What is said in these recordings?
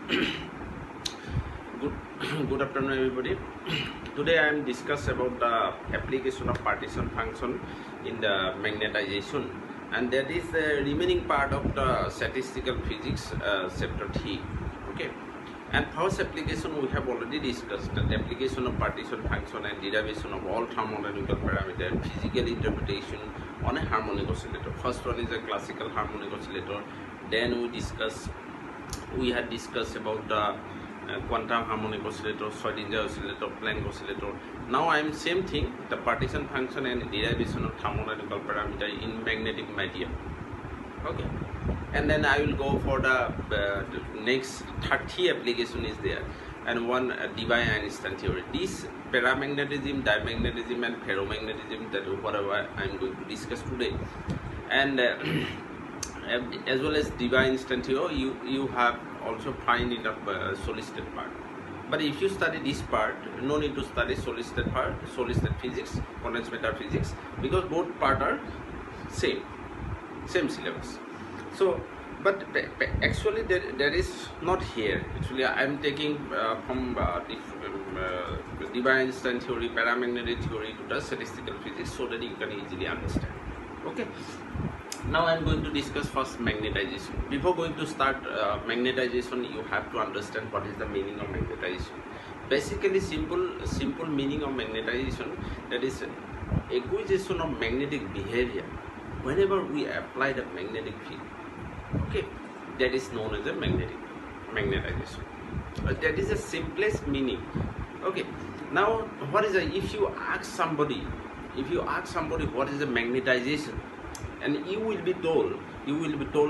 Good afternoon, everybody. Today I am discuss about the application of partition function in the magnetization, and that is the remaining part of the statistical physics chapter 3. Okay, and first application we have already discussed the application of partition function and derivation of all thermodynamical parameter and physical interpretation on a harmonic oscillator. First one is a classical harmonic oscillator. Then we had discussed about the quantum harmonic oscillator, Schrodinger oscillator, Planck oscillator. Now I am same thing, the partition function and derivation of thermodynamical parameter in magnetic material. Okay, and then I will go for the next 30 application is there, and one Debye instant theory. This paramagnetism, dimagnetism, and ferromagnetism, that whatever I am going to discuss today, and as well as Debye instant theory, you have also find in the solid-state part. But if you study this part, no need to study solid-state part, solid-state physics, condensed matter physics, because both part are same syllabus. So, but actually there is not here. Actually, I am taking from Debye instant theory, paramagnetic theory to the statistical physics, so that you can easily understand. Okay. Now I am going to discuss first magnetization. Before going to start magnetization, you have to understand what is the meaning of magnetization. Basically, simple meaning of magnetization, that is acquisition of magnetic behavior whenever we apply the magnetic field. Okay, that is known as a magnetization. That is the simplest meaning. Okay, now what is if you ask somebody what is the magnetization, and you will be told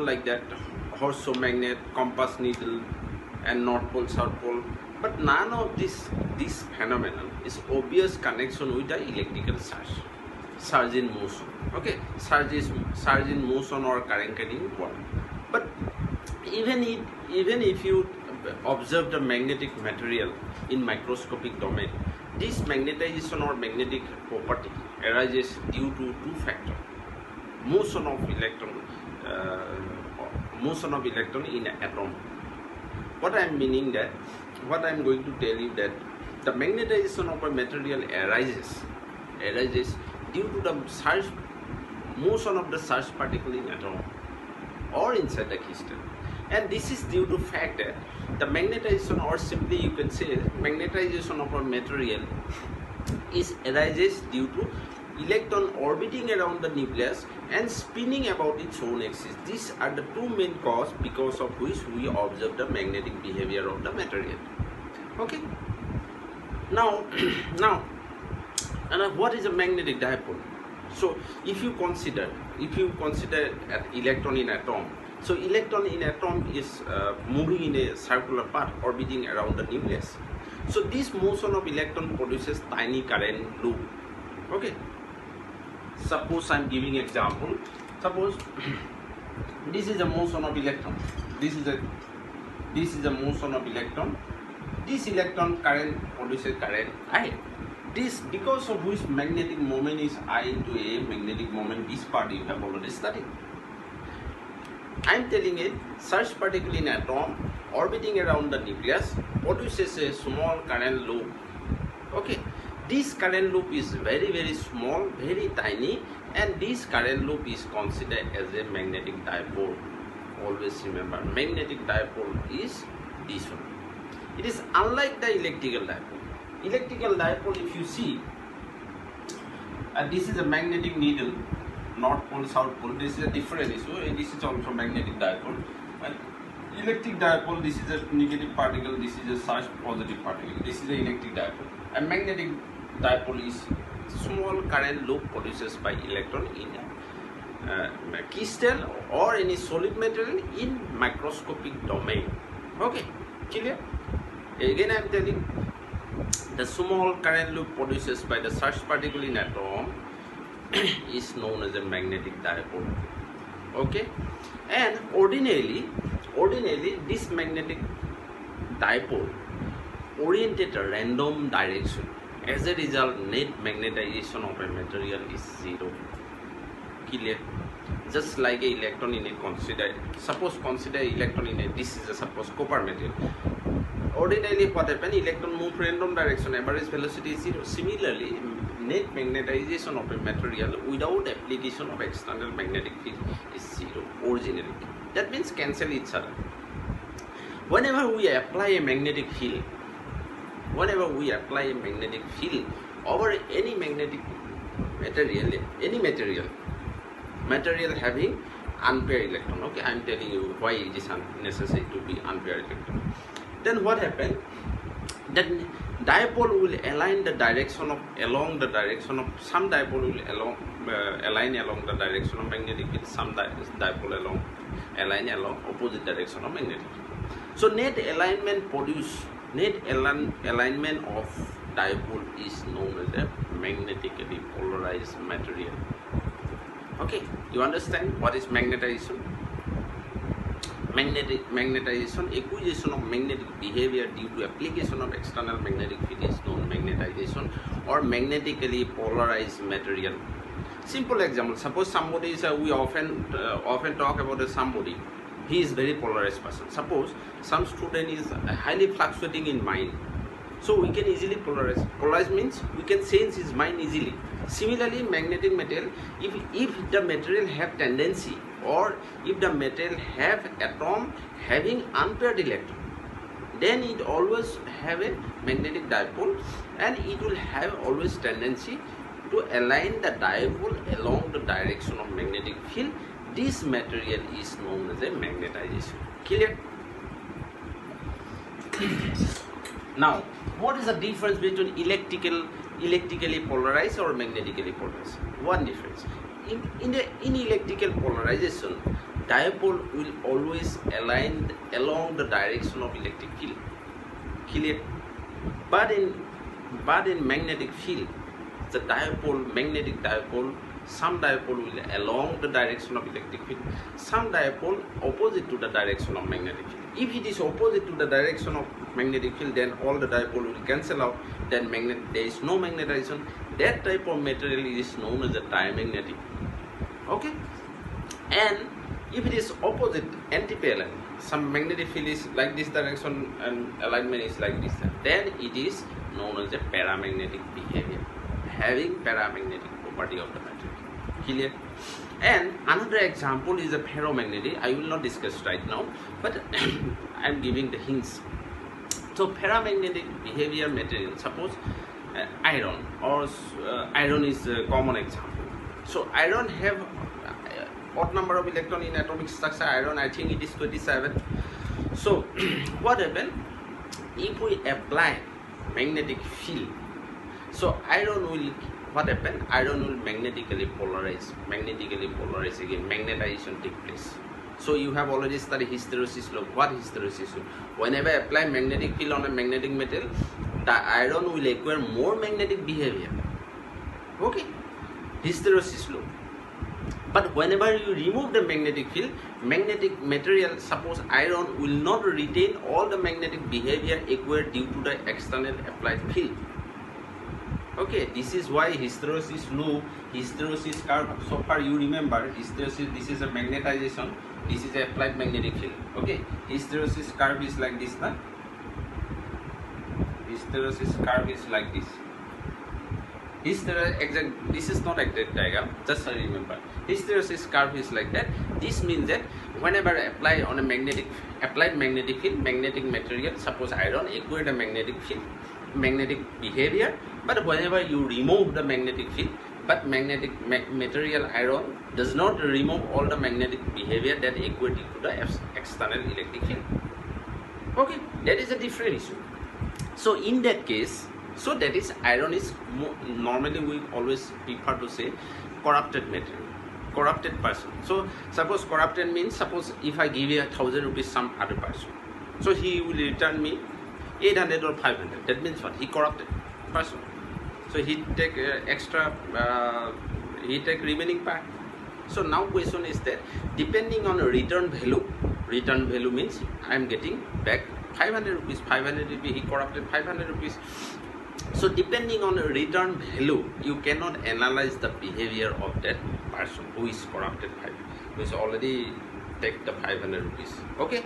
like that: horseshoe magnet, compass needle, and North Pole, South Pole. But none of this phenomenon is obvious connection with the electrical surge in motion. Okay, surge in motion or current carrying water. But even if you observe the magnetic material in microscopic domain, this magnetization or magnetic property arises due to two factors: motion of electron in an atom. What I am meaning that, what I am going to tell you, that the magnetization of a material arises due to the motion of the charged particle in atom or inside the crystal, and this is due to fact that the magnetization, or simply you can say magnetization of a material, arises due to electron orbiting around the nucleus and spinning about its own axis. These are the two main causes because of which we observe the magnetic behavior of the material. Okay. Now, and what is a magnetic dipole? So, if you consider an electron in atom, so electron in atom is moving in a circular path, orbiting around the nucleus. So, this motion of electron produces tiny current loop. Okay. Suppose I am giving example. Suppose this is a motion of electron. This is a motion of electron. This electron current produces current I. This, because of which magnetic moment is I into A, magnetic moment, this part you have already studied. I am telling it, charged particle in atom orbiting around the nucleus produces a small current loop. Okay, this current loop is very small, very tiny, and this current loop is considered as a magnetic dipole. Always remember, magnetic dipole is this one. It is unlike the electrical dipole. Electrical dipole, if you see, this is a magnetic needle, North Pole, South Pole. This is a different issue, and this is also magnetic dipole. And electric dipole, this is a negative particle, this is a charged positive particle. This is a electric dipole. A magnetic dipole is small current loop produced by electron in a crystal or any solid material in microscopic domain. Okay, clear? Again, I am telling, the small current loop produced by the charged particle in atom is known as a magnetic dipole. Okay, and ordinarily this magnetic dipole oriented a random direction. As a result, net magnetization of a material is zero. Clear? just like a electron in a consider electron in a, this is a suppose copper material. Ordinarily what happens, electron move random direction, average velocity is 0. Similarly, net magnetization of a material without application of external magnetic field is 0 originally. That means cancel each other. Whenever we apply a magnetic field over any magnetic material, material having unpaired electron, okay, I am telling you why it is necessary to be unpaired electron. Then what happened? Then dipole will align the direction of some dipole will align along the direction of magnetic field, some dipole align along opposite direction of magnetic field. So net alignment of dipole is known as a magnetically polarized material. Okay, you understand what is magnetization? Magnetization, acquisition of magnetic behavior due to application of external magnetic field is known magnetization or magnetically polarized material. Simple example, suppose somebody is, we often talk about somebody, he is very polarized person. Suppose some student is highly fluctuating in mind, so we can easily polarize. Polarize means we can change his mind easily. Similarly, magnetic material, if the material have tendency, or if the material have atom having unpaired electron, then it always have a magnetic dipole, and it will have always tendency to align the dipole along the direction of magnetic field. This material is known as a magnetization. Clear? Now, what is the difference between electrically polarized or magnetically polarized? One difference. In electrical polarization, dipole will always align along the direction of electric field. Clear? But in magnetic field, the magnetic dipole, some dipole will along the direction of electric field, some dipole opposite to the direction of magnetic field. If it is opposite to the direction of magnetic field, then all the dipole will cancel out, then there is no magnetization. That type of material is known as a diamagnetic. Okay? And if it is opposite, anti-parallel, some magnetic field is like this direction and alignment is like this, then it is known as a paramagnetic behavior, having paramagnetic property of the material. Clear? And another example is a ferromagnetic. I will not discuss right now, but I am giving the hints. So paramagnetic behavior material, suppose iron, or iron is a common example. So iron have what number of electron in atomic structure? Iron, I think it is 27. So what happens if we apply magnetic field? So iron will, what happen? Iron will magnetically polarize again, magnetization take place. So you have already studied hysteresis law. What hysteresis law? Whenever I apply magnetic field on a magnetic metal, the iron will acquire more magnetic behavior. Okay, hysteresis law. But whenever you remove the magnetic field, magnetic material, suppose iron, will not retain all the magnetic behavior acquired due to the external applied field. Okay, this is why hysteresis law, hysteresis curve, so far you remember, hysteresis, this is a magnetization, this is a applied magnetic field. Okay, hysteresis curve is like this, na? Hysteresis curve is like this. This is not exact diagram, just so remember. Hysteresis curve is like that. This means that whenever I apply on a applied magnetic field, magnetic material, suppose iron, acquire a magnetic field, magnetic behavior, but whenever you remove the magnetic field, but magnetic material iron does not remove all the magnetic behavior that acquired due to the external electric field. Okay, that is a different issue. So in that case, so that is iron is normally we always prefer to say corrupted material, corrupted person. So suppose corrupted means, suppose if I give you 1,000 rupees some other person, so he will return me 800 or 500. That means what? He corrupted person. So he take extra, he take remaining part. So now question is that depending on a return value means I am getting back 500 rupees. 500 rupees, he corrupted 500 rupees. So depending on a return value, you cannot analyze the behavior of that person who is corrupted which already take the 500 rupees. Okay.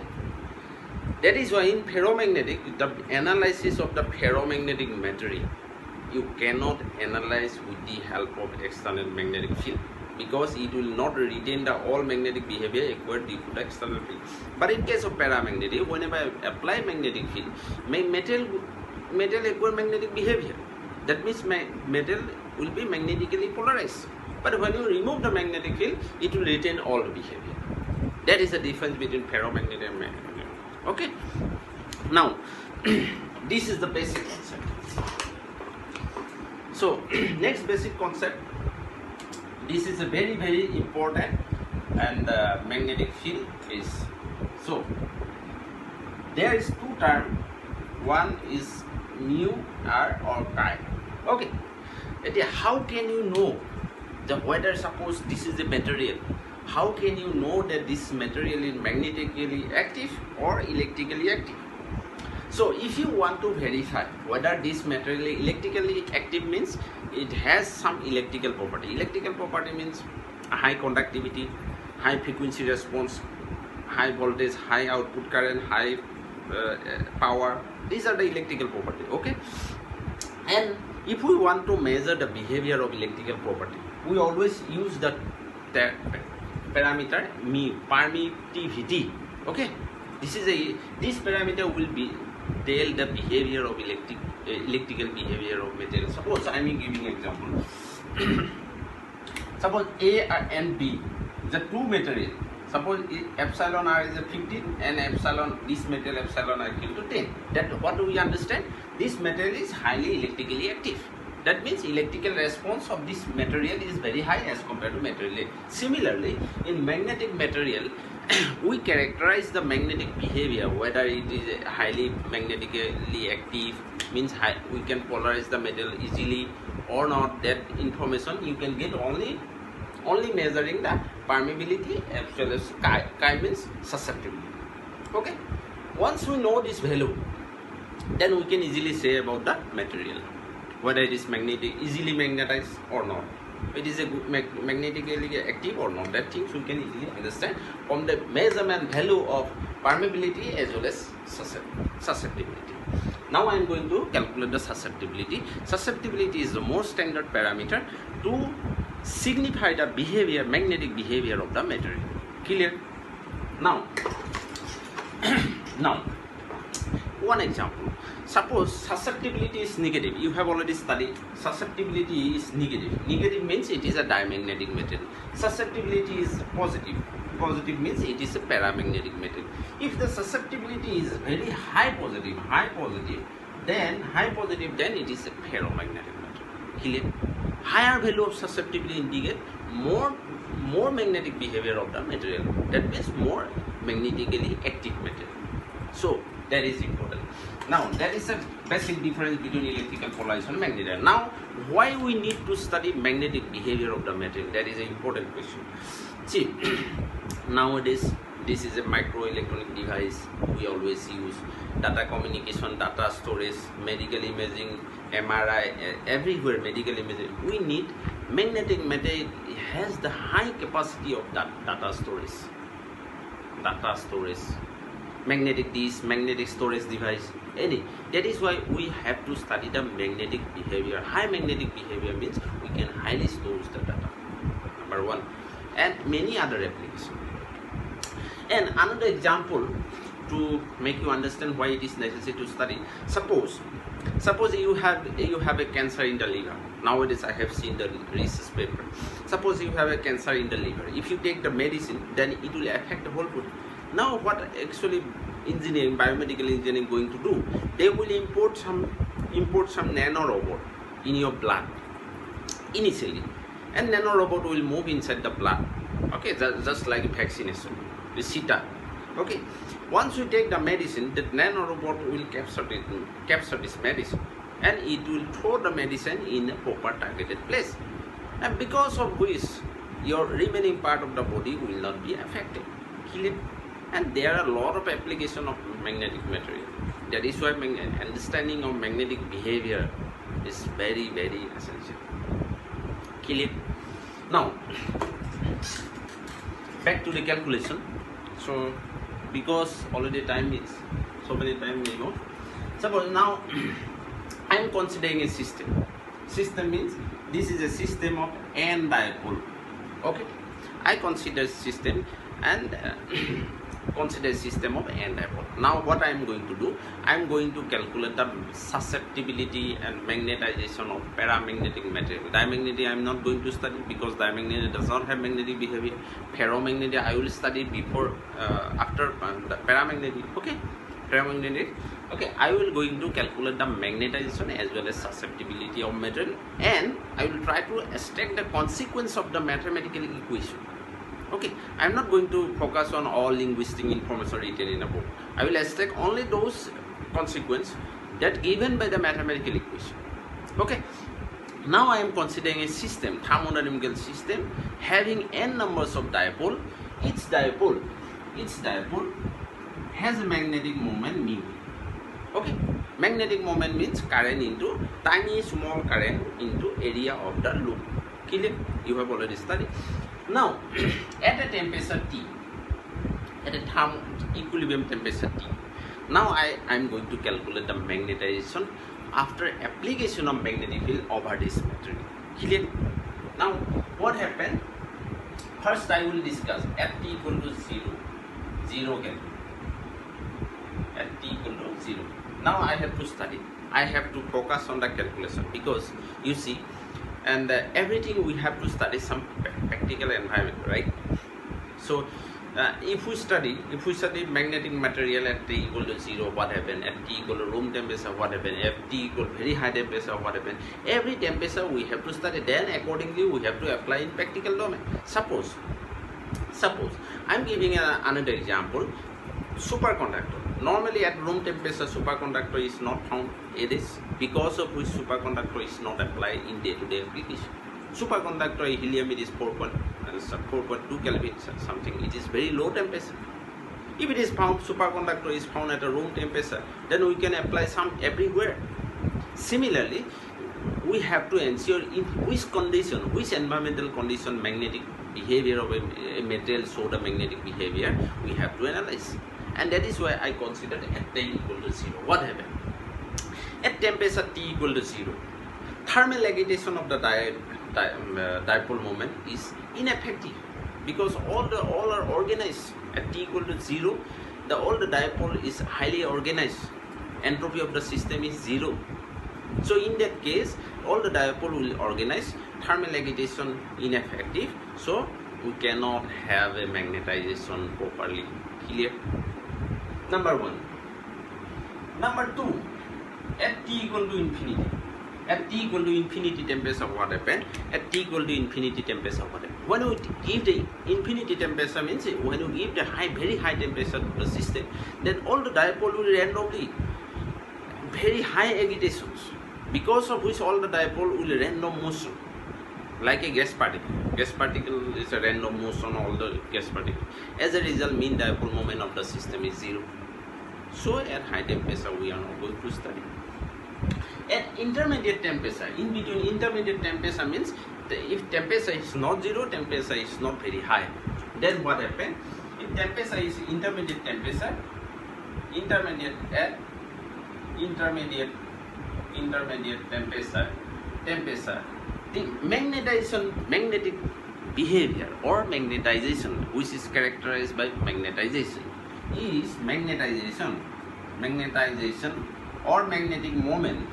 That is why in ferromagnetic, the analysis of the ferromagnetic material, you cannot analyze with the help of external magnetic field, because it will not retain the all magnetic behavior acquired due to the external field. But in case of paramagnetic, whenever I apply magnetic field, metal acquire magnetic behavior. That means metal will be magnetically polarized. But when you remove the magnetic field, it will retain all the behavior. That is the difference between ferromagnetic and magnetic. Okay. Now, this is the basic concept. So, next basic concept. This is a very, very important, and magnetic field is, so there is two terms. One is mu r or chi. Okay. How can you know whether suppose this is a material? How can you know that this material is magnetically active or electrically active? So if you want to verify whether this material is electrically active, means it has some electrical property. Electrical property means high conductivity, high frequency response, high voltage, high output current, high power. These are the electrical property. Okay. And if we want to measure the behavior of electrical property, we always use the parameter mu, permittivity. Okay. This parameter will be tell the behavior of electrical behavior of material. Suppose I am giving example. Suppose A and B, the two material. Suppose epsilon r is a 15 and this material epsilon r equal to 10. That what do we understand? This material is highly electrically active. That means electrical response of this material is very high as compared to material A. Similarly, in magnetic material, we characterize the magnetic behavior, whether it is highly magnetically active, means we can polarize the metal easily or not. That information you can get only measuring the permeability as well as chi means susceptibility. Okay. Once we know this value, then we can easily say about the material, whether it is easily magnetized or not. It is a good magnetically active or not. That things we can easily understand from the measurement value of permeability as well as susceptibility. Now I am going to calculate the susceptibility. Susceptibility is the more standard parameter to signify the behavior, magnetic behavior of the material. Clear? Now, one example. Suppose susceptibility is negative. You have already studied. Susceptibility is negative. Negative means it is a diamagnetic material. Susceptibility is positive. Positive means it is a paramagnetic material. If the susceptibility is very high positive, then it is a ferromagnetic material. Clear? Higher value of susceptibility indicate more magnetic behavior of the material. That means more magnetically active material. So that is important. Now that is a basic difference between electrical polarization and magnetic. Now why we need to study magnetic behavior of the material? That is an important question. See, nowadays this is a microelectronic device we always use. Data communication, data storage, medical imaging, MRI, everywhere medical imaging. We need magnetic material. It has the high capacity of that data storage. Magnetic disk, magnetic storage device, any. That is why we have to study the magnetic behavior. High magnetic behavior means we can highly store the data. Number one, and many other applications. And another example to make you understand why it is necessary to study. Suppose you have a cancer in the liver. Nowadays I have seen the research paper. Suppose you have a cancer in the liver. If you take the medicine, then it will affect the whole body. Now what actually biomedical engineering going to do? They will import some nanorobot in your blood initially, and nanorobot will move inside the blood. Okay, just like vaccination, the CETA. Okay, once you take the medicine, that nanorobot will capture this medicine, and it will throw the medicine in a proper targeted place, and because of which your remaining part of the body will not be affected. And there are a lot of applications of magnetic material. That is why understanding of magnetic behavior is very, very essential. Now, back to the calculation. So because already time is so many time we go. Suppose now I am considering a system. System means this is a system of n dipole. Okay, I consider system and consider system of n dipole. Now what I am going to do, I am going to calculate the susceptibility and magnetization of paramagnetic material. Diamagnetic I am not going to study because diamagnetic does not have magnetic behavior. Paramagnetic I will study before after the paramagnetic. Okay, paramagnetic. Okay, I will going to calculate the magnetization as well as susceptibility of material, and I will try to extract the consequence of the mathematical equation. Okay, I am not going to focus on all linguistic information written in a book. I will extract only those consequences that given by the mathematical equation. Okay, now I am considering a system, thermodynamical system having n numbers of dipole. Each dipole has a magnetic moment mu. Okay, magnetic moment means current into tiny small current into area of the loop. Clear? You have already studied. Now, at a temperature T, at a equilibrium temperature T, now I am going to calculate the magnetization after application of magnetic field over this material. Clear? Now, what happened? First, I will discuss at T equal to 0 Kelvin. At T equal to 0. Now I have to study. I have to focus on the calculation because you see, and everything we have to study some practical environment, right? So if we study magnetic material at T equal to 0, what happened? At T equal to room temperature, what happened? At T equal to very high temperature, what happened? Every temperature we have to study. Then accordingly we have to apply in practical domain. Suppose I am giving another example. Superconductor. Normally at room temperature superconductor is not found. It is because of which superconductor is not applied in day-to-day application. Superconductor helium, it is 4.2 Kelvin something. It is very low temperature. If it is found, superconductor is found at a room temperature, then we can apply some everywhere. Similarly, we have to ensure in which condition, which environmental condition magnetic behavior of a material show the magnetic behavior, we have to analyze. And that is why I considered at T equal to 0. What happened? At temperature T equal to 0, thermal agitation of the dipole moment is ineffective because all are organized. At T equal to 0, all the dipole is highly organized. Entropy of the system is 0. So in that case, all the dipole will organize. Thermal agitation ineffective. So we cannot have a magnetization properly. Clear? Number 1. Number 2, at T equal to infinity. At T equal to infinity temperature, what happened? At T equal to infinity temperature, what happened? When you give the infinity temperature means when you give the very high temperature to the system, then all the dipole will randomly very high agitations, because of which all the dipole will random motion. Like a gas particle. Gas particle is a random motion, all the gas particle. As a result, mean dipole moment of the system is 0. So at high temperature, we are not going to study. At intermediate temperature, in between intermediate temperature means if temperature is not 0, temperature is not very high. Then what happens? If temperature is intermediate temperature, intermediate temperature, the magnetic behavior or magnetization, which is characterized by magnetization, is magnetization or magnetic moment.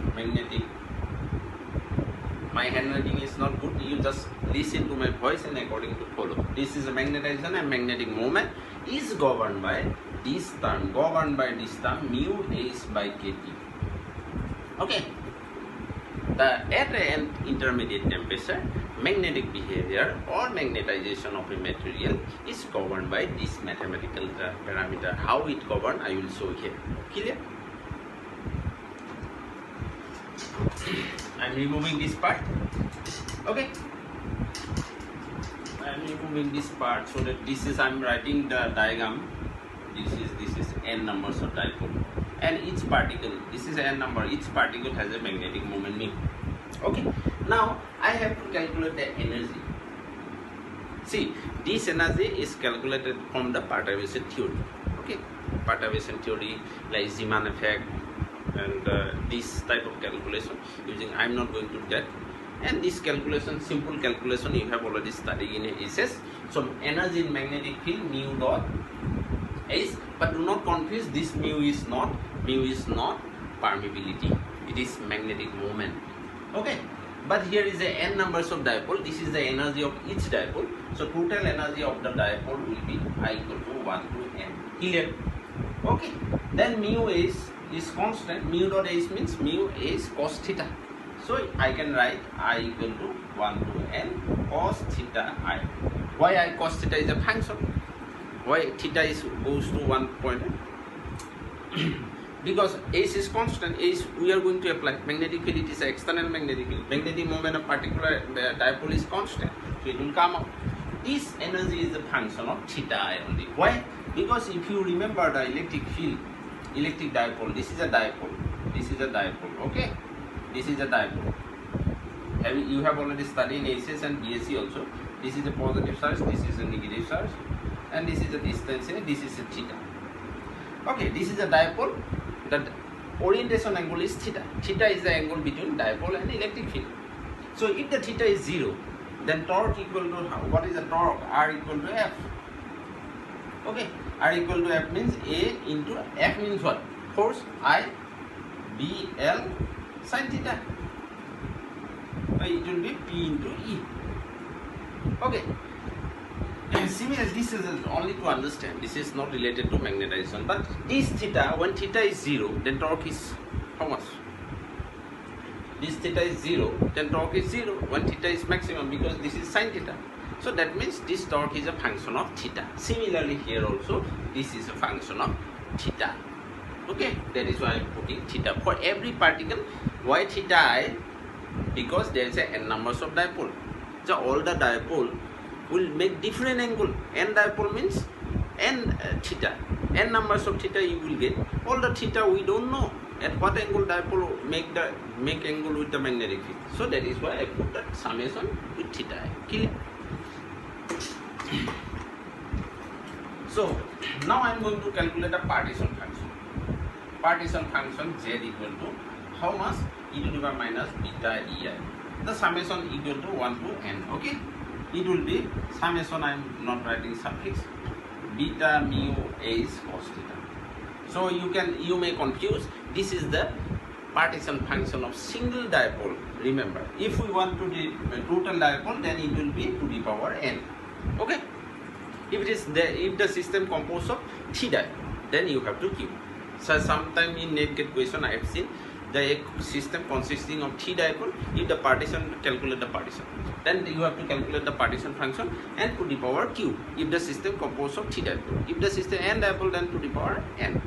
My handwriting is not good. You just listen to my voice and according to follow. This is a magnetization and magnetic moment is governed by this term. Mu h by kt. Okay. At an intermediate temperature, magnetic behavior or magnetization of a material is governed by this mathematical parameter. How it governed, I will show here. Clear? I am removing this part. Okay. I am removing this part so that this is I am writing the diagram. This is n numbers of dipole. And each particle, this is n number, each particle has a magnetic moment mu. Okay, now I have to calculate the energy. See, this energy is calculated from the perturbation theory. Okay, perturbation theory like Zeeman effect and this type of calculation using, I am not going to do that. And this calculation, simple calculation, you have already studied in SS. So energy in magnetic field mu dot H, but do not confuse, this mu is not permeability, it is magnetic moment. Okay, but here is the n numbers of dipole, this is the energy of each dipole. So total energy of the dipole will be I equal to 1 to n. Clear? Okay, then mu is constant, mu dot H means mu is cos theta. So I can write I equal to 1 to n cos theta I. Why I cos theta is a function? Why theta is goes to 1 point? Because H is constant. H we are going to apply magnetic field. It is external magnetic field. Magnetic moment of particular dipole is constant, so it will come out. This energy is the function of theta I only. Why? Because if you remember the electric field, electric dipole. This is a dipole. This is a dipole. Okay. This is a dipole. You have already studied in SS and BSc also. This is a positive charge, this is a negative charge, and this is a distance here, this is a theta. Okay, this is a dipole. The orientation angle is theta. Theta is the angle between dipole and electric field. So if the theta is 0, then torque equal to what is the torque? R equal to F. Okay, R equal to F means A into F means what? Force I B L sin theta. It will be P into E. Okay. And similarly, this is only to understand. This is not related to magnetization. But this theta, when theta is 0, then torque is how much? This theta is 0, then torque is 0 when theta is maximum, because this is sin theta. So that means this torque is a function of theta. Similarly here also, this is a function of theta. Okay, that is why I am putting theta for every particle. Why theta I? Because there is a n numbers of dipole. So all the dipole will make different angle. N dipole means n theta. N numbers of theta you will get. All the theta we don't know at what angle dipole make angle with the magnetic field. So that is why I put that summation with theta. Clear? So now I am going to calculate a partition function. Partition function z equal to how much? E to the power minus beta ei. The summation equal to 1 to n. Okay, it will be summation. I am not writing suffix, beta mu a is cos theta. So you may confuse. This is the partition function of single dipole. Remember, if we want to do total dipole, then it will be to the power n. Okay, if the system composed of 3 dipole, then you have to keep. So sometime in net get question I have seen the system consisting of 3 dipole. If the partition, calculate the partition, then you have to calculate the partition function and to the power q. If the system composed of 3 dipole, if the system n dipole, then to the power n.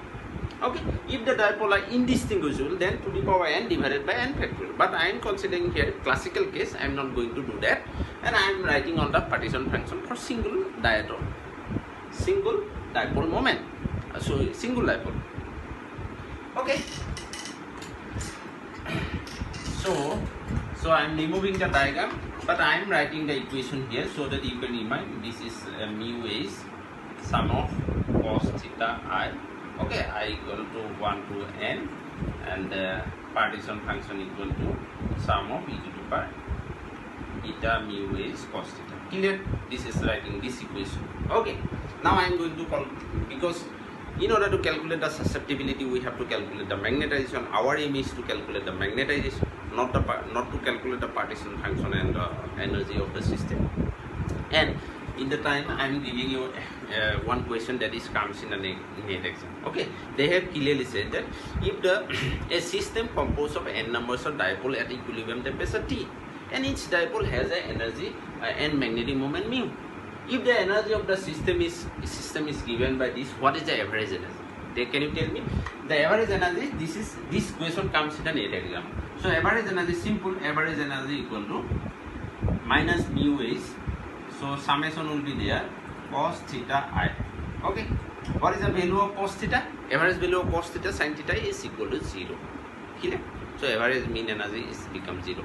Okay, if the dipole are indistinguishable, then to the power n divided by n factorial. But I am considering here classical case. I am not going to do that, and I am writing on the partition function for single dipole moment. So single dipole. Okay. So I am removing the diagram, but I am writing the equation here so that you can remind. This is mu is sum of cos theta I. Okay, I equal to 1 to n, and the partition function equal to sum of e to the power eta mu is cos theta. Clear? This is writing this equation. Okay. Now I am going to call, because in order to calculate the susceptibility, we have to calculate the magnetization. Our aim is to calculate the magnetization, not to calculate the partition function and the energy of the system. And in the time I am giving you one question that is comes in a net exam. Okay, they have clearly said that if a system composed of n numbers of dipole at equilibrium temperature T, and each dipole has an energy and magnetic moment mu. If the energy of the system is given by this, what is the average energy? Can you tell me? The average energy, this question comes in a net exam. So average energy, simple average energy equal to minus mu is, so summation will be there, cos theta I. Okay, what is the value of cos theta? Average value of cos theta sin theta is equal to 0. Clear? So average mean energy is become 0.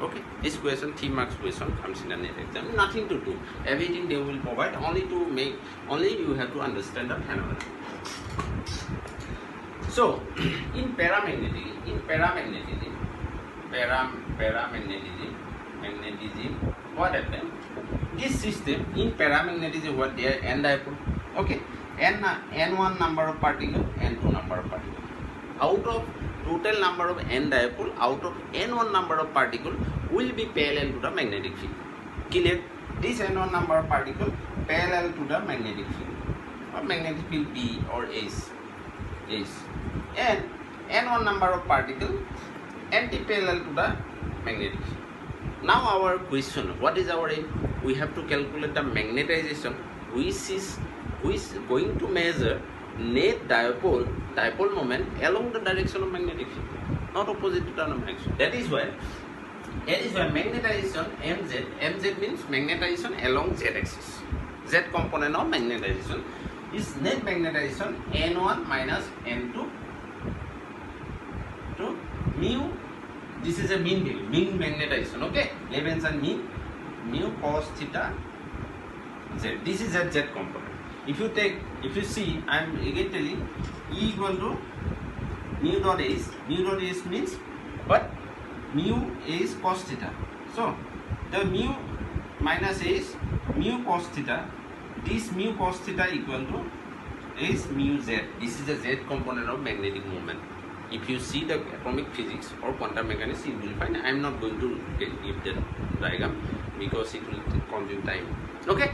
Okay, this question 3 marks question comes in a net exam. Nothing to do. Everything they will provide only you have to understand the phenomenon. So in paramagnetism, magnetism, what happened? This system in paramagnetism, what they are n dipole. Okay, n1 number of particle, n2 number of particle. Out of total number of n dipole, out of n1 number of particle will be parallel to the magnetic field. Clear? This n1 number of particle parallel to the magnetic field, or magnetic field B or S, and n1 number of particle anti-parallel to the magnetic field. Now our question, what is our aim? We have to calculate the magnetization, which is going to measure net dipole moment along the direction of magnetic field, not opposite to the magnetic field. That is why magnetization mz means magnetization along z axis. Z component of magnetization is net magnetization n1 minus n2 to mu. This is a mean value, mean magnetization. Okay, Leibniz and mean mu cos theta z. This is a z component. If you see, I am again telling E equal to mu dot S. Mu dot S means what? Mu is cos theta. So the mu minus S, mu cos theta. This mu cos theta equal to is mu z. This is the z component of magnetic moment. If you see the atomic physics or quantum mechanics, you will find. I am not going to give the diagram because it will consume time. Okay.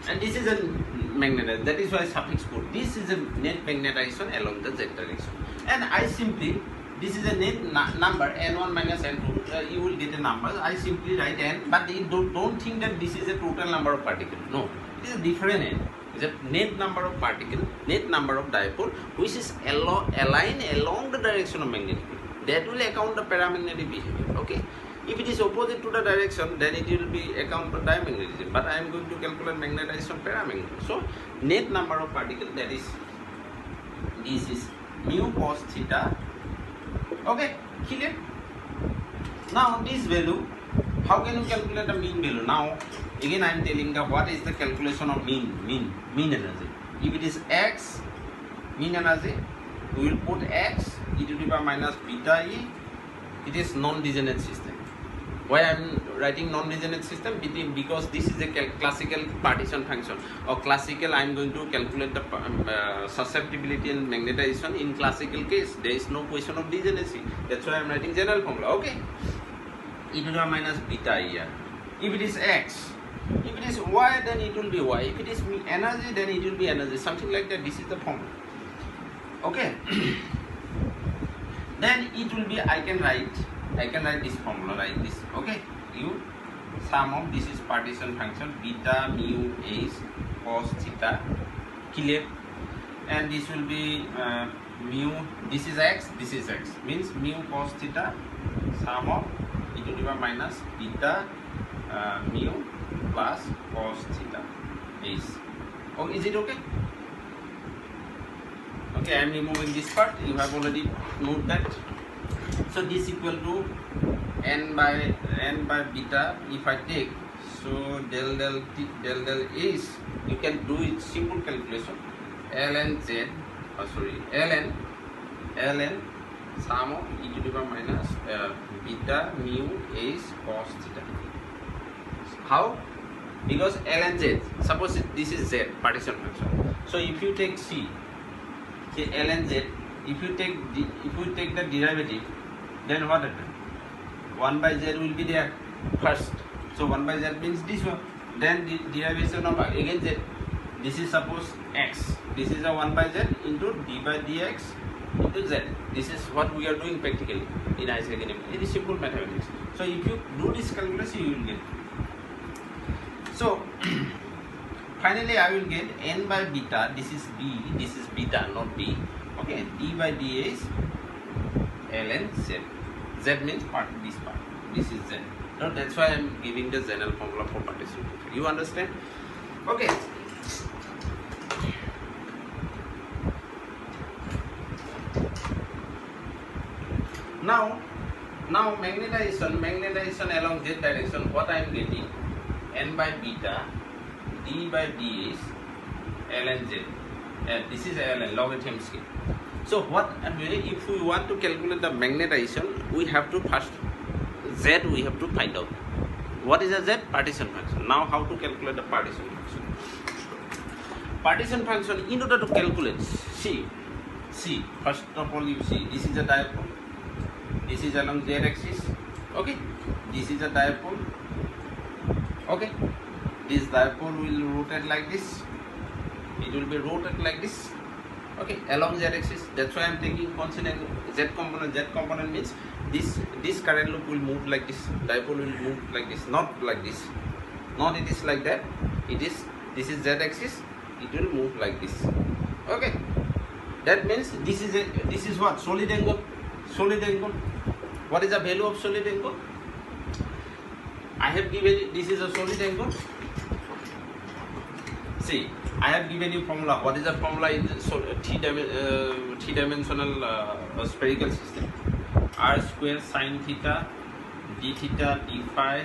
And this is a magnetization. That is why suffix put. This is a net magnetization along the z direction. And I simply, this is a net number n1 minus n2. You will get a number. I simply write n, but you don't think that this is a total number of particles. No, it is a different n. It's a net number of particle, net number of dipole, which is aligned along the direction of magnetic field. That will account the paramagnetic behavior. Okay. If it is opposite to the direction, then it will be account for diamagnetism. But I am going to calculate magnetization paramagnetism. So net number of particles, that is, this is mu cos theta. Okay, clear? Now this value, how can you calculate the mean value? Now again I am telling the what is the calculation of mean energy. If it is x, mean energy, we will put x e to the power minus beta e. It is non-degenerate system. Why I am writing non-degenerate system? Because this is a classical partition function, or classical. I am going to calculate the susceptibility and magnetization. In classical case, there is no question of degeneracy. That's why I am writing general formula. Okay, e to the power minus beta e. If it is x, if it is y, then it will be y. If it is energy, then it will be energy. Something like that. This is the formula. Okay. Then it will be, I can write this formula like this. Okay, you sum of, this is partition function, beta mu is cos theta, clear? And this will be mu, this is x, means mu cos theta, sum of e to the power minus beta mu plus cos theta is. Oh, is it okay? Okay, I am removing this part. You have already noted that. So this equal to n by beta. If I take, so del is, you can do it simple calculation. ln sum of e to the power minus beta mu is cos theta. How? Because ln z. Suppose this is z, partition function. So if you take c, ln z, if you take the derivative, then what happens? 1 by z will be there first. So 1 by z means this one. Then the derivation of again z. This is suppose x. This is a 1 by z into d by dx into z. This is what we are doing practically in Isaac Newton. It is simple mathematics. So if you do this calculation, you will get. So finally I will get n by beta. This is b. This is beta, not b. Okay, d by d is ln z. Z means part, this part. This is z. Now that's why I am giving the general formula for partition. You understand? Okay. Now Now magnetization along z direction, what I am getting, n by beta d by d is ln z, and this is ln logarithm scale. So what, if we want to calculate the magnetization, we have to first z we have to find out. What is a z? Partition function. Now how to calculate the partition function? Partition function, in order to calculate, see, first of all you see, this is a dipole, this is along z axis, okay, this is a dipole, okay, this dipole will rotate like this, it will be rotated like this, okay, along z axis. That's why I am taking constant z component means this current loop will move like this, dipole will move like this, not like this, not it is like that, it is, this is z axis, it will move like this, okay. That means this is what? Solid angle. What is the value of solid angle? I have given, this is a solid angle. See, I have given you formula. What is the formula in three-dimensional spherical system? R square sine theta d theta d phi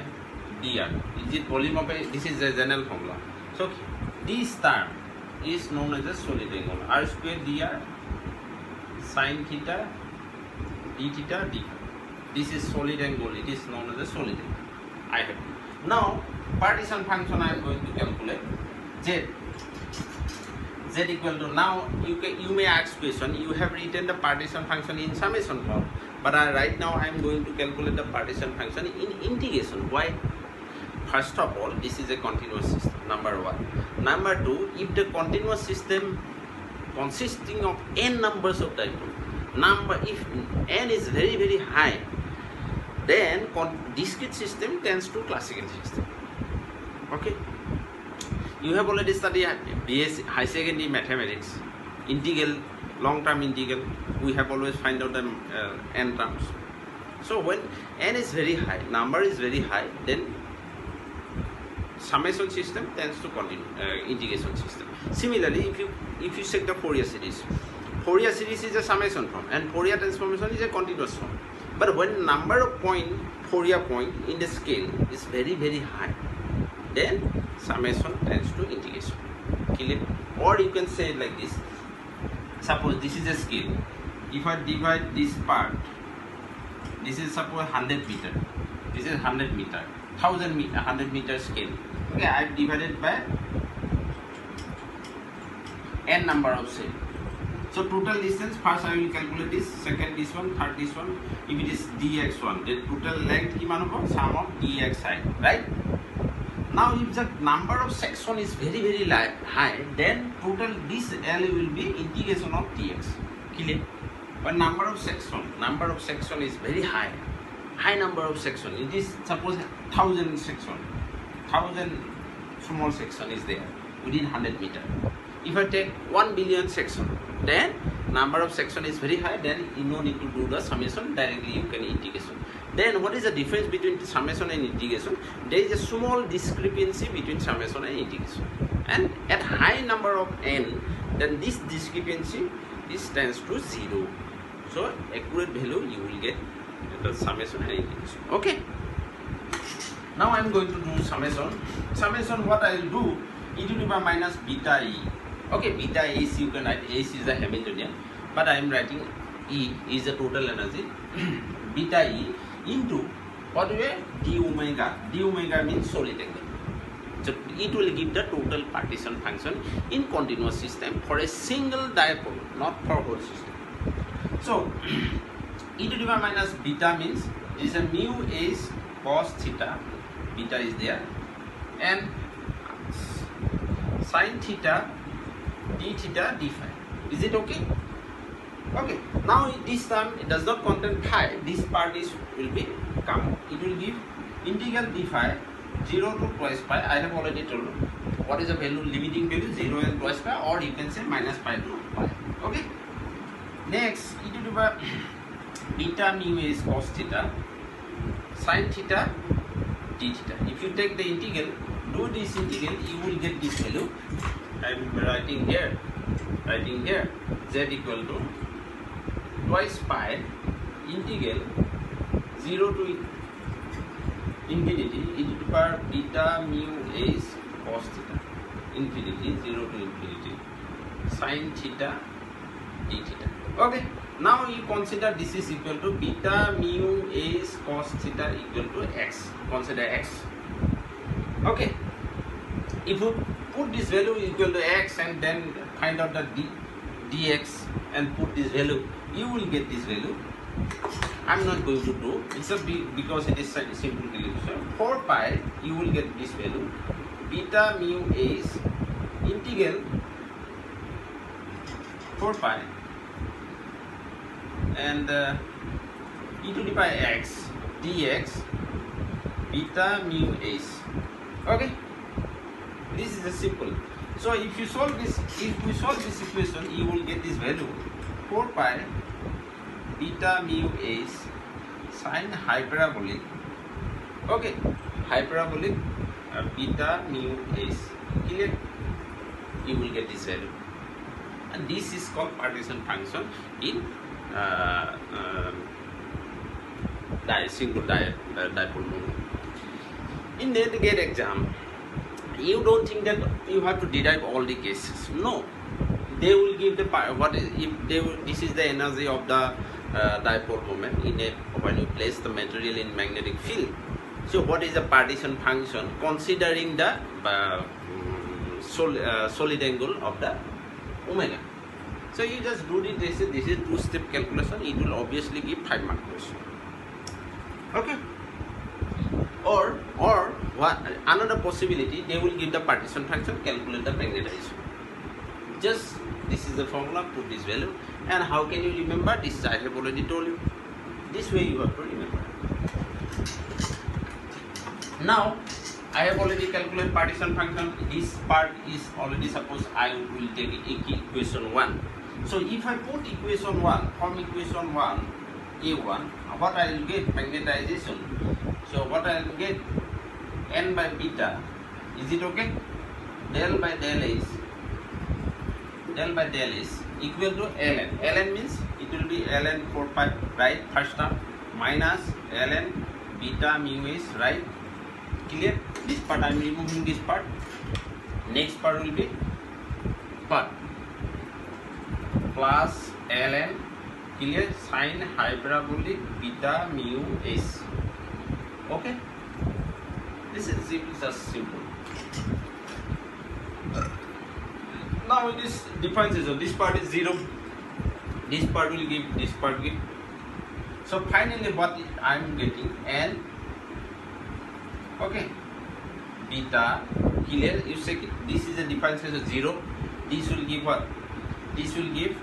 dr. Is it volume of a? This is the general formula. So this term is known as a solid angle. R square dr sine theta d theta d phi. This is solid angle. It is known as a solid angle. I have. Now partition function I am going to calculate. Z equal to, now you may ask question, you have written the partition function in summation form, but right now I am going to calculate the partition function in integration. Why? First of all, this is a continuous system, number one. Number two, if the continuous system consisting of n numbers of dipole, if n is very very high, then discrete system tends to classical system. Okay. You have already studied BS high secondary mathematics, integral, long-term integral. We have always find out the n terms. So when n is very high, number is very high, then summation system tends to continue integration system. Similarly, if you check the Fourier series is a summation form, and Fourier transformation is a continuous form. But when number of Fourier point in the scale is very very high, then summation tends to integration. Clear? Or you can say it like this. Suppose this is a scale. If I divide this part, this is suppose 100 meter. This is 100 meter. 100 meter scale. Okay, I have divided by n number of cells. So total distance, first I will calculate this, second this one, third this one. If it is dx1, then total length sum of dxi, right? Now if the number of section is very very high, then total this L will be integration of dx. Clear? But number of section is very high number of section. It is suppose 1000 section, 1000 small section is there within 100 meter. If I take 1 billion section, then number of section is very high, then you no need to do the summation, directly you can integration. Then what is the difference between summation and integration? There is a small discrepancy between summation and integration. And at high number of n, then this discrepancy tends to 0. So accurate value you will get the summation and integration. Okay. Now I am going to do summation. Summation, what I will do, e to the power minus beta e. Okay, beta is, you can write S is a Hamiltonian, but I am writing E is the total energy. Beta E into what way? D omega. D omega means solid angle. So it will give the total partition function in continuous system for a single dipole, not for whole system. So e to the power minus beta means this is a mu is cos theta, beta is there, and sin theta d theta d phi. Is it okay? Okay. Now this term, it does not contain phi. This part will be come. It will give integral d phi 0 to twice pi. I have already told you what is the value, limiting value 0 and twice pi, or you can say minus pi to pi. Okay. Next, e to the power beta mu is cos theta, sin theta d theta. If you take the integral, do this integral, you will get this value. I am writing here, z equal to twice pi integral 0 to infinity e to the power beta mu h cos theta, infinity 0 to infinity sin theta d theta. Okay, now you consider this is equal to beta mu h cos theta equal to x. Consider x. Okay, if you put this value equal to x and then find out the dx and put this value, you will get this value. I'm not going to do it's a because it is simple calculation. 4 pi you will get this value beta mu h integral 4 pi and e to the power x dx beta mu h. Okay, this is a simple. So if we solve this equation, you will get this value 4 pi beta mu h sin hyperbolic. Okay, hyperbolic beta mu h. Clear? You will get this value, and this is called partition function in single dipole moment. In the GATE exam, you don't think that you have to derive all the cases. No, they will give the what is if they will, this is the energy of the dipole moment in a when you place the material in magnetic field. So what is the partition function considering the solid angle of the omega? So you just do this is 2-step calculation. It will obviously give 5 mark question. Okay. Or what another possibility, they will give the partition function, calculate the magnetization. Just this is the formula, put this value, and how can you remember this? I have already told you. This way you have to remember. Now I have already calculated partition function. This part is already, suppose I will take equation 1. So if I put equation 1 from equation 1 A1, what I will get? Magnetization. So what I will get? N by beta. Is it okay? Del by del is equal to ln. Ln means it will be ln 4 pi, right? First term minus ln beta mu is, right? Clear? This part I am removing this part. Next part will be what? Plus ln, clear, sin hyperbolic beta mu s. Okay, this is simple, just simple. Now it is differentiation. This part is 0. This part will give, this part give. So finally what I am getting, n, okay, beta, clear, you say this is a differentiation 0. This will give what? This will give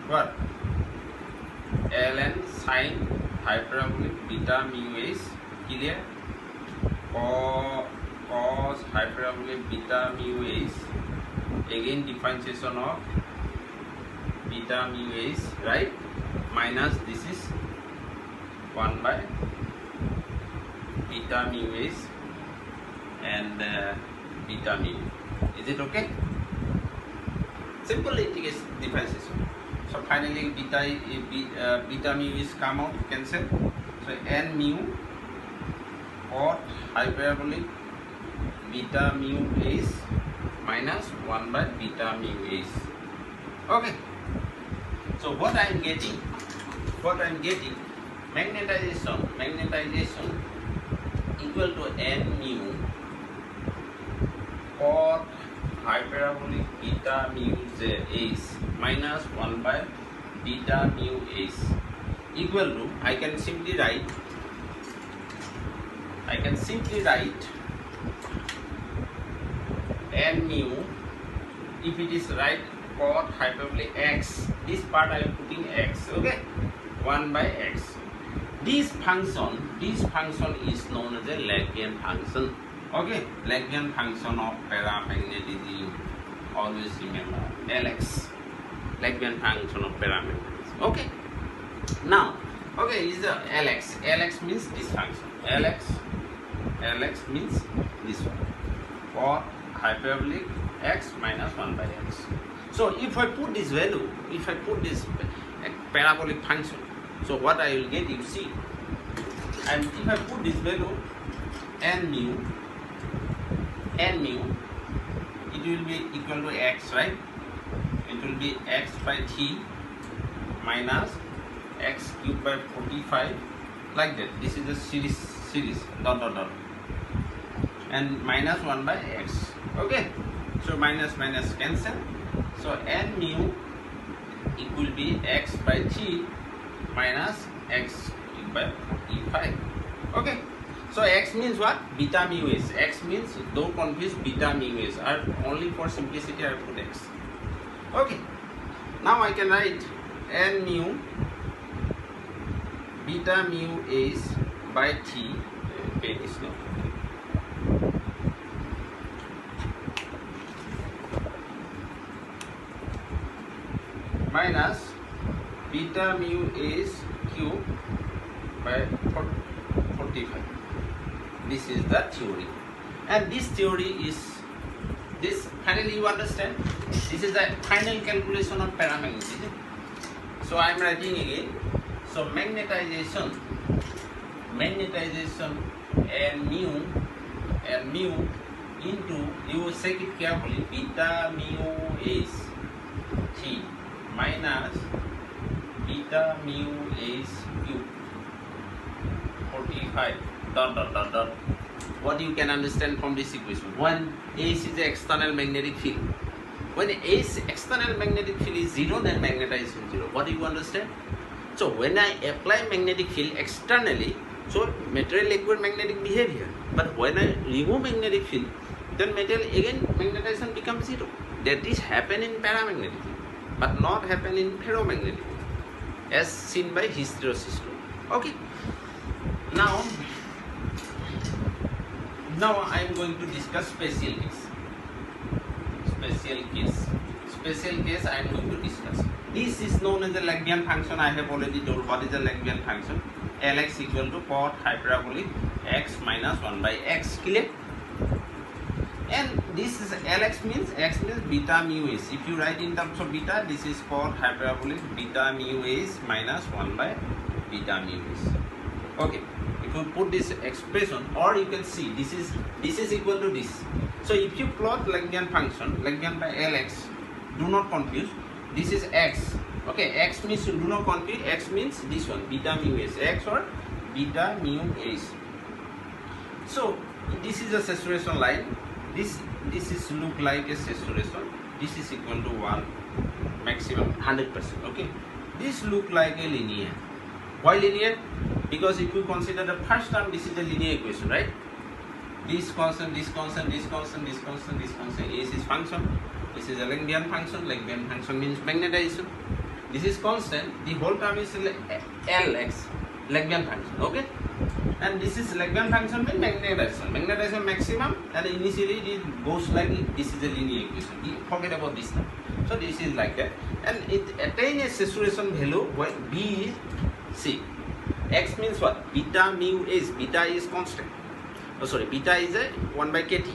what? ln sin hyperbolic beta mu s, clear, cos hyperbolic beta mu s, again differentiation of beta mu s, right, minus this is 1 by beta mu s and beta mu. Is it okay? Simple integration differentiation. So finally beta mu is come out, cancel. So n mu cot hyperbolic beta mu is minus 1 by beta mu is. Okay. So what I am getting, magnetization equal to n mu cot hyperbolic beta mu is minus 1 by beta mu is equal to, I can simply write n mu, if it is right, cot hyperbolic x, this part I am putting x, okay, 1 by x. This function is known as a Latvian function. Okay, Latvian function of paramagnetism. Always remember Lx, Latvian function of paramagnetism. Okay. Now, okay, is the Lx. Lx means this function. Lx means this one. For hyperbolic x minus 1 by x. So if I put this value, if I put this parabolic function, So what I will get, you see, and if I put this value n mu, it will be equal to x, right? It will be x by 3 minus x cubed by 45, like that. This is a series dot dot dot, and minus 1 by x. Okay, so minus minus cancel. So n mu it will be x by 3 minus x cubed by 45. Okay, so x means what? Beta mu s. X means, don't confuse beta mu s. Only for simplicity I put x. Okay, now I can write n mu beta mu is by t. Okay, this now. Minus beta mu is q by 45. This is the theory, and this theory is this. Finally, you understand. This is the final calculation of paramagnetism. So I am writing again. So magnetization and mu into, you check it carefully, beta mu is t minus beta mu is q 45 dot dot dot dot. What you can understand from this equation? When S is the external magnetic field, when S external magnetic field is 0, then magnetization 0. What do you understand? So when I apply magnetic field externally, so material acquire magnetic behavior. But when I remove magnetic field, then material again magnetization becomes 0. That is happen in paramagnetism, but not happen in ferromagnetism, as seen by hysteresis. Okay. Now I am going to discuss special case. Special case I am going to discuss. This is known as the Latvian function. I have already told what is the Latvian function. Lx equal to cot hyperbolic x minus 1 by x. Clear? And this is Lx means beta mu is. If you write in terms of beta, this is cot hyperbolic beta mu is minus 1 by beta mu is. Okay. If you put this expression, or you can see this is equal to this. So if you plot Latvian function, Latvian by Lx, do not confuse. This is x. Okay, x means, do not confuse. X means this one, beta mu is x or beta mu is. So this is a saturation line. This is look like a saturation. This is equal to 1 maximum 100%. Okay, this look like a linear. Why linear? Because if you consider the first term, this is a linear equation, right? This constant, this constant, this constant, this constant, this constant. S is function. This is a Latvian function. Latvian function means magnetization. This is constant. The whole term is Lx, Latvian function. Okay? And this is Latvian function means magnetization. Magnetization maximum, and initially it goes like this is a linear equation. Forget about this term. So this is like that. And it attains a saturation value when B is C. X means what? Beta mu is. Beta is constant. Oh, sorry. Beta is a 1 by kt.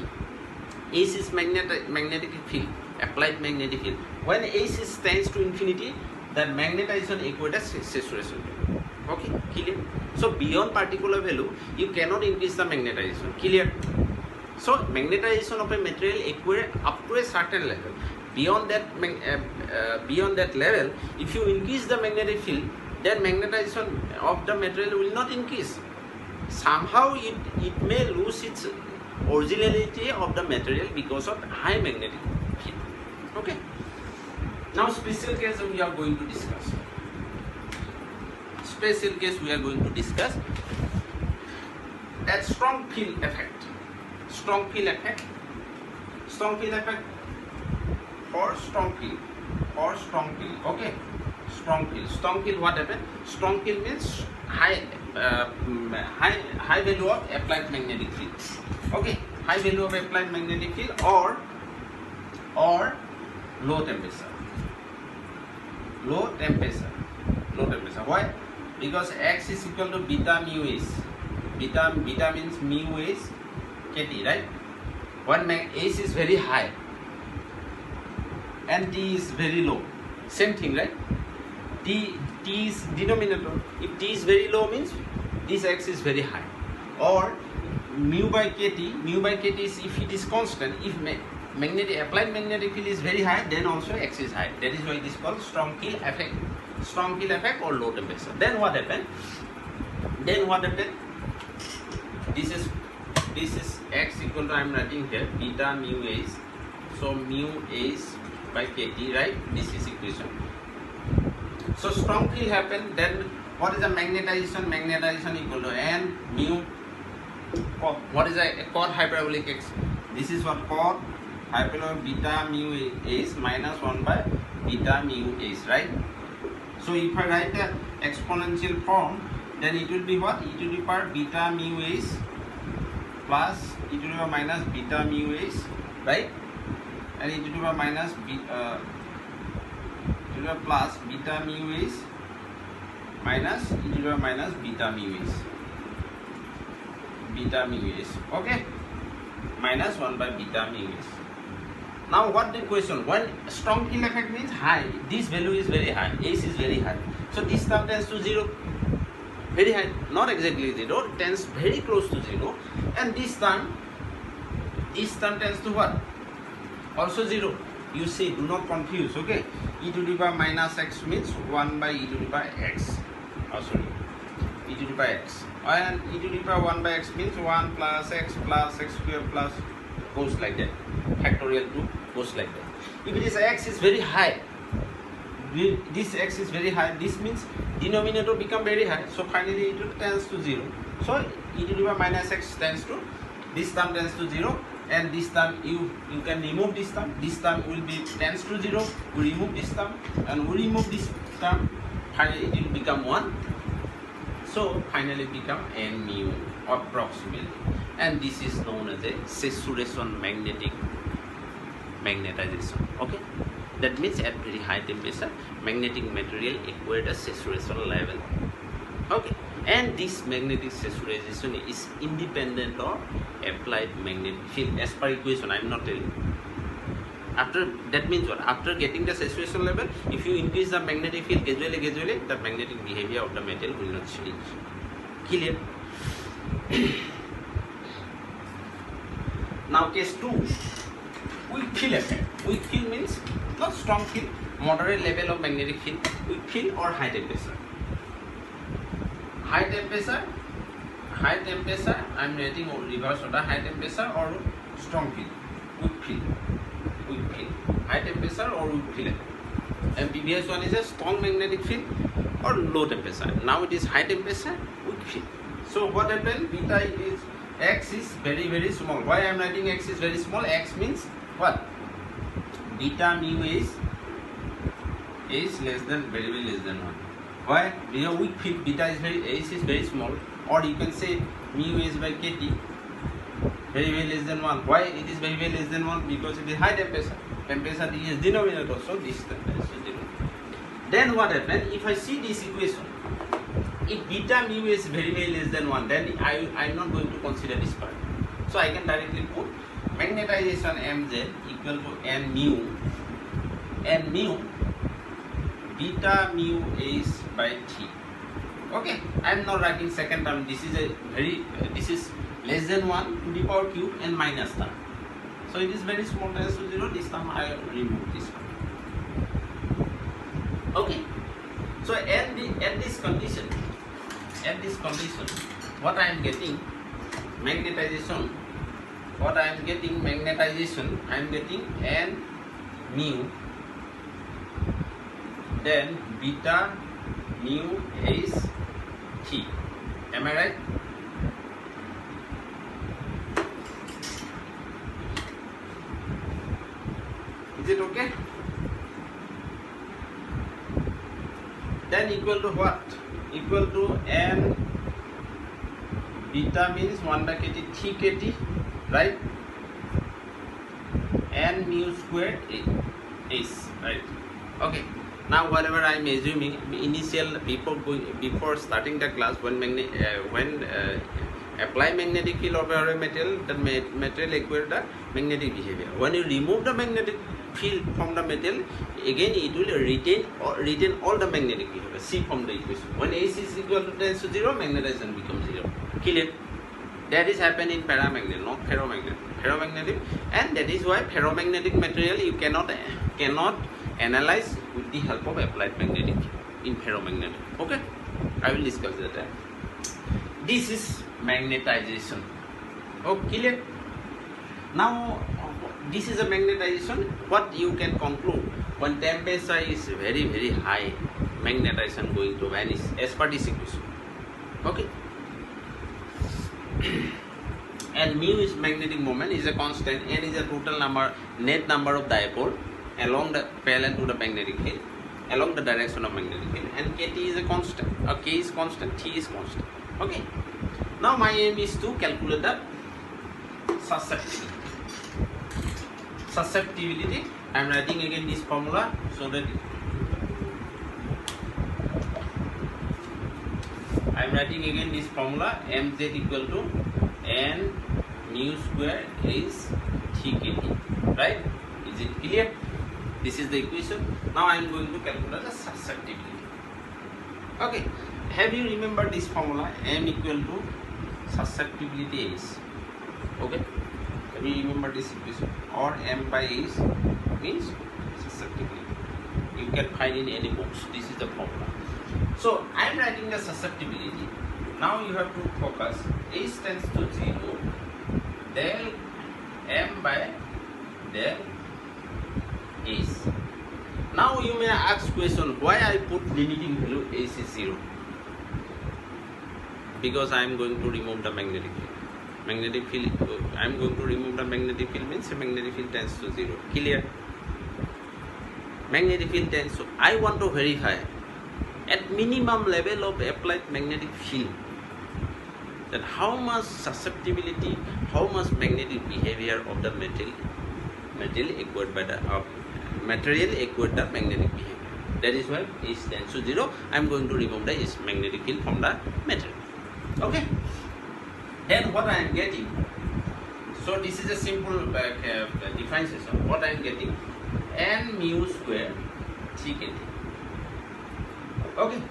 S is magnetic field, applied magnetic field. When S is tends to infinity, then magnetization equals saturation value. Okay, clear? So beyond particular value, you cannot increase the magnetization. Clear? So magnetization of a material equals up to a certain level. Beyond that level, if you increase the magnetic field, then magnetization of the material will not increase. Somehow it may lose its originality of the material because of high magnetic field. Okay. Now special case we are going to discuss. Special case we are going to discuss that strong field effect. Strong field effect. Strong field effect or strong field. Or strong field. Okay. Strong field. Strong field, what happened? Strong field means high value of applied magnetic field. Okay, high value of applied magnetic field or low temperature. Low temperature. Why? Because x is equal to beta mu is. Beta means mu is kt, right? When S is very high and T is very low. Same thing, right? T is denominator. If T is very low means this x is very high. Or mu by kt is if it is constant. If applied magnetic field is very high, then also x is high. That is why it is called strong field effect or low temperature. Then what happened? This is x equal to, I am writing here, beta mu is. So mu is by kt, right? This is equation. So strong field happened. Then what is the magnetization? Magnetization equal to n mu. What is a cot hyperbolic x? This is what cot hyperbolic beta mu is minus 1 by beta mu is, right? So if I write the exponential form, then it will be what? E to the power beta mu is plus e to the power minus beta mu is, right? And e to the power minus plus beta mu is minus e to the power minus beta mu is, okay, minus 1 by beta mu is. Now what the question? When strong field effect means high, this value is very high, S is very high, so this term tends to 0, very high, not exactly 0, tends very close to 0, and this term tends to what? Also 0. You see, do not confuse, okay? E to the power minus x means 1 by e to the power x. Oh, sorry, e to the power x. And e to the power 1 by x means 1 plus x square plus goes like that. Factorial 2 goes like that. If it is x is very high, this x is very high, this means denominator become very high, so finally it tends to 0. So e to the power minus x tends to, this term tends to 0, and this term you can remove this term will be tends to 0, we remove this term and we remove this term, finally it will become 1, so finally become n mu approximately, and this is known as a saturation magnetization, okay? That means at very high temperature magnetic material acquired a saturation level, okay? And this magnetic saturation is independent of applied magnetic field as per equation. I am not telling. After that means what? After getting the saturation level, if you increase the magnetic field gradually, the magnetic behavior of the metal will not change. Clear? Now case 2, weak field effect. Weak field means not strong field, moderate level of magnetic field, weak field or high temperature. High temperature, I am writing reverse order, high temperature or strong field, weak field, high temperature or weak field. And previous one is a strong magnetic field or low temperature. Now it is high temperature, weak field. So what happened? Beta is, x is very small. Why I am writing x is very small? X means what? Beta mu is less than, very less than 1. Why? We have weak field, beta is S is very small, or you can say mu is by kt, very less than 1. Why it is very less than 1? Because it is high temperature. Temperature is denominator, so this temperature is denominator. Then what happens? If I see this equation, if beta mu is very less than 1, then I am not going to consider this part. So I can directly put magnetization mz equal to n mu beta mu is by t. Okay, I am not writing second term. This is this is less than 1 to the power cube and minus term. So it is very small, tends to 0. This term I remove this one. Okay. So at this condition, what I am getting magnetization. I am getting n mu. Then beta mu is t. Am I right? Is it okay? Then equal to what? Equal to n beta means 1 by kt, t kt, right? N mu squared is, right? Okay. Now whatever I am assuming, initial before starting the class, when apply magnetic field of a material, the material acquire the magnetic behavior. When you remove the magnetic field from the metal, again it will retain all the magnetic behavior. See from the equation. When AC is equal to tends to 0, magnetization becomes 0. Clear? That is happen in paramagnetic, not ferromagnetic. Ferromagnetic, and that is why ferromagnetic material you cannot analyze with the help of applied magnetic in ferromagnetic. Okay, I will discuss that. This is magnetization. Oh, clear? Now, this is a magnetization. What you can conclude, when temperature is very, very high, magnetization going to vanish as per this equation. Okay. And mu is magnetic moment, is a constant, n is a total number, net number of dipole along the parallel to the magnetic field, along the direction of magnetic field, and kt is a constant, k is constant, t is constant. Okay. Now my aim is to calculate the susceptibility. Susceptibility, I am writing again this formula so that mz equal to n mu square is kt, right? Is it clear? This is the equation. Now I am going to calculate the susceptibility. Okay, have you remembered this formula? M equal to susceptibility is, okay, have you remember this equation? Or M by is means susceptibility. You can find in any books. This is the formula. So I am writing the susceptibility. Now you have to focus. H tends to 0, del M by del is. Now you may ask question, why I put limiting value H is 0? Because I am going to remove the magnetic field. Magnetic field, I am going to remove the magnetic field means the magnetic field tends to 0. Clear? Magnetic field tends to, I want to verify at minimum level of applied magnetic field that how much susceptibility, how much magnetic behavior of the material acquired by the material acquired the magnetic behavior. That is why H tends to 0. I am going to remove the H magnetic field from the material. Okay. Then what I am getting? So this is a simple differentiation. What I am getting? N mu square kt. Okay.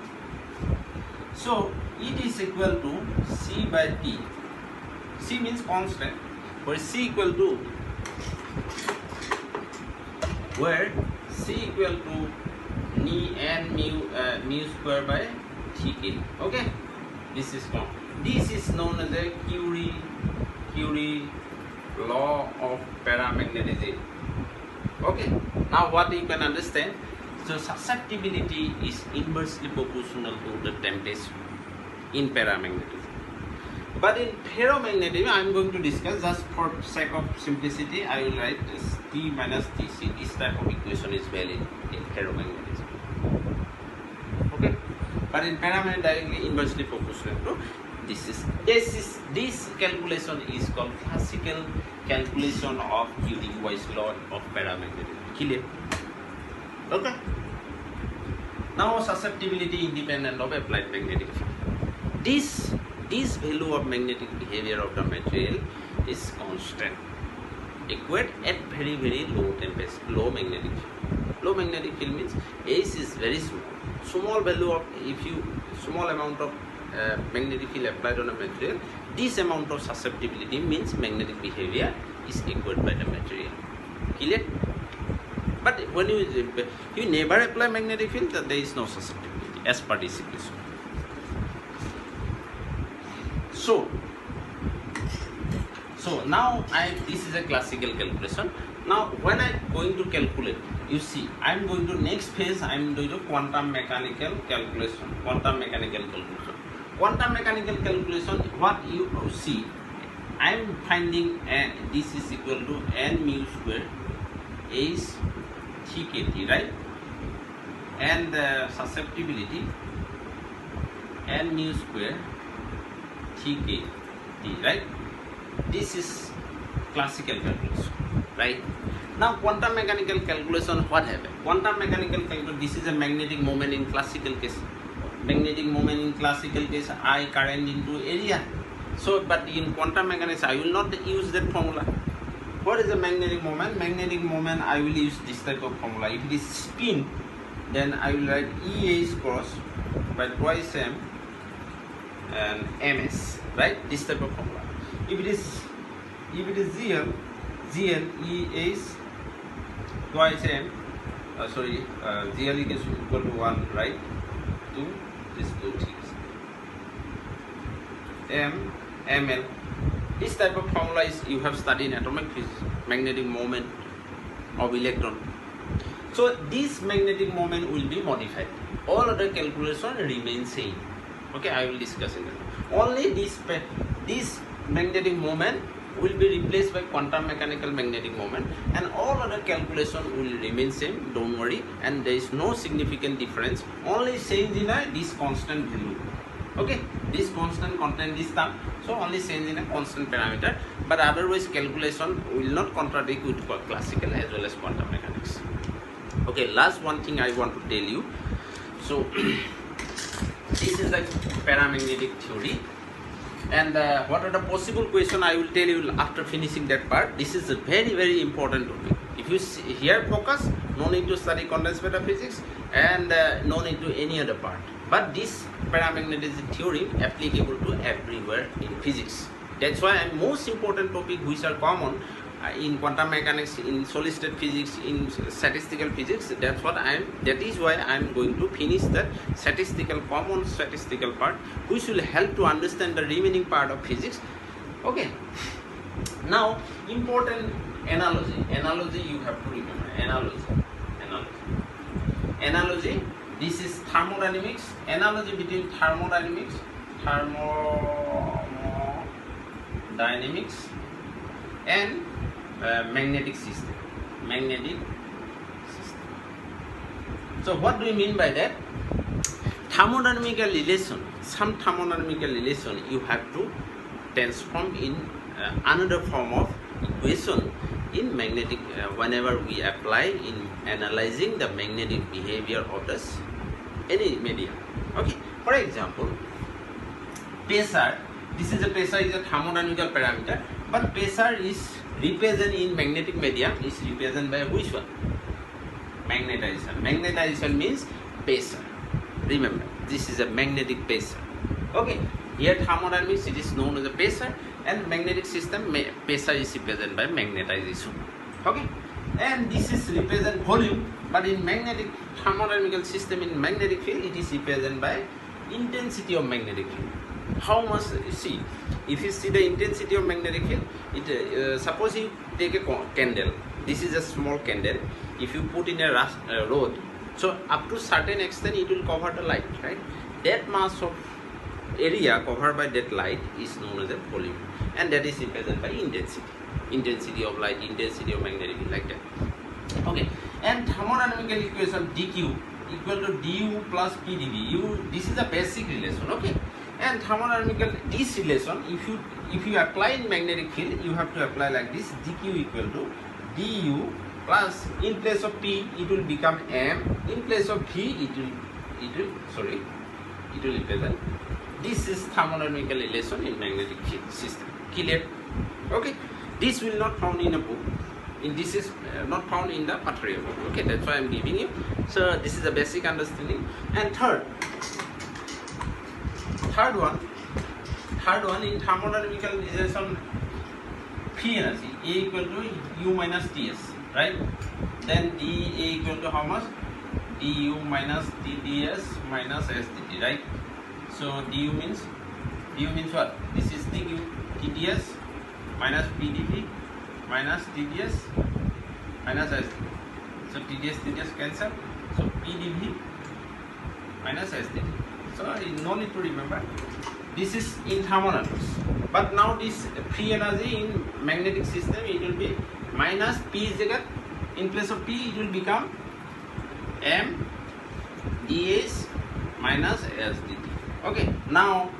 So it is equal to C by P. C means constant, where C equal to n mu square by kt. Okay. This is known. This is known as a Curie law of paramagnetism. Okay. Now what you can understand? So susceptibility is inversely proportional to the temperature in paramagnetism. But in ferromagnetism, I am going to discuss, just for sake of simplicity, I will write this T minus Tc. This type of equation is valid in ferromagnetism. Okay. But in paramagnetism, directly inversely proportional to this calculation is called classical calculation of Curie-Weiss law of paramagnetism. Clear? Okay. Now susceptibility independent of applied magnetic field. This value of magnetic behavior of the material is constant, acquired at very, very low temperature, low magnetic field. Low magnetic field means H is very small. Small value of, if you small amount of magnetic field applied on a material, this amount of susceptibility means magnetic behavior is acquired by the material. Clear? But when you never apply magnetic field, then there is no susceptibility as per this equation. So now this is a classical calculation. Now when I am going to calculate, you see, I am going to next phase, I am going to quantum mechanical calculation. Quantum mechanical calculation, what you see, I am finding this is equal to n mu square is kt, right? And the susceptibility n mu square kt, right? This is classical calculation, right? Now quantum mechanical calculation, what happened? Quantum mechanical calculation, this is a magnetic moment in classical case. Magnetic moment in classical case, I current into area. So, but in quantum mechanics, I will not use that formula. What is the magnetic moment? Magnetic moment, I will use this type of formula. If it is spin, then I will write EH cross by twice M and MS, right? This type of formula. If it is ZL EH twice M, ZL is equal to 1, right? 2, these two things. ML. This type of formula is you have studied in atomic physics, magnetic moment of electron. So this magnetic moment will be modified. All other calculation remain same. Okay, I will discuss in that. Only this magnetic moment will be replaced by quantum mechanical magnetic moment, and all other calculation will remain same. Don't worry, and there is no significant difference. Only change in this constant value. Okay, this constant contain this term, so only change in a constant parameter, but otherwise calculation will not contradict with classical as well as quantum mechanics. Okay, last one thing I want to tell you. So this is the paramagnetic theory, and what are the possible questions I will tell you after finishing that part. This is a very, very important topic. If you here focus, no need to study condensed matter physics, and no need to any other part. But this paramagnetism theory applicable to everywhere in physics. That's why most important topic which are common in quantum mechanics, in solid state physics, in statistical physics. That is why I am going to finish the common statistical part, which will help to understand the remaining part of physics. Okay. Now, important analogy. Analogy you have to remember. Analogy. This is thermodynamics. Analogy between thermodynamics and magnetic system. So what do you mean by that? Thermodynamical relation. Some thermodynamical relation you have to transform in another form of equation in magnetic whenever we apply in analyzing the magnetic behavior of any medium. Okay, for example, pressure. This is a thermodynamical parameter, but pressure is represented in magnetic medium is represented by which one? Magnetization. Magnetization means pressure. Remember, this is a magnetic pressure. Okay, here thermodynamics it is known as a pressure, and magnetic system pressure is represented by magnetization. Okay, and this is represent volume, but in magnetic thermodynamical system in magnetic field it is represented by intensity of magnetic field. How much you see? If you see the intensity of magnetic field, suppose you take a candle. This is a small candle. If you put in a rod, so up to certain extent it will cover the light, right? That mass of area covered by that light is known as a volume, and that is represented by intensity of light, intensity of magnetic field, like that. Okay, and thermodynamical equation dq equal to du plus pdv. This is a basic relation. Okay, and thermodynamical this relation, if you apply in magnetic field, you have to apply like this: dq equal to du plus, in place of p it will become m, in place of v it will represent. This is thermodynamical relation in magnetic field system. Clear? Okay, this will not found in a book. This is not found in the material book. Okay, that's why I am giving you. So this is a basic understanding. And third one in thermodynamical relation, free energy A equal to U minus Ts, right? Then dA equal to how much? du minus Tds minus SDT, right? So du means what? This is dq, Tds minus pdv minus Tds minus SDT. So Tds cancel. So pdv minus SDT. So no need to remember. This is in thermodynamics. But now this free energy in magnetic system, it will be minus p is equal, in place of p it will become m ds minus SDT. Okay, now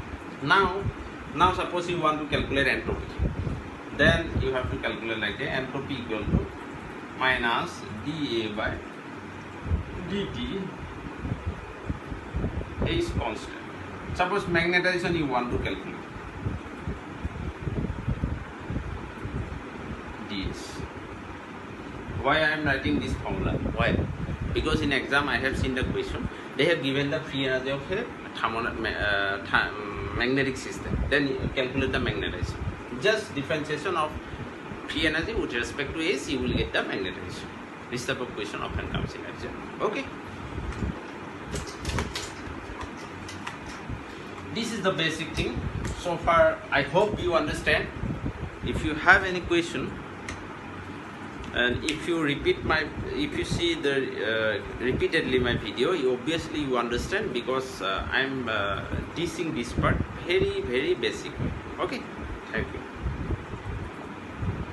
suppose you want to calculate entropy, then you have to calculate like that: entropy equal to minus dA by dt is constant. Suppose magnetization you want to calculate, ds. why I am writing this formula? Why? Because in exam I have seen the question. They have given the free energy of a magnetic system. Then you calculate the magnetization. Just differentiation of free energy with respect to AC, you will get the magnetization. This type of question often comes in exam. Okay. This is the basic thing. So far, I hope you understand. If you have any question, and if you see the repeatedly my video, obviously you understand, because I'm teaching this part very basic. Okay, thank you.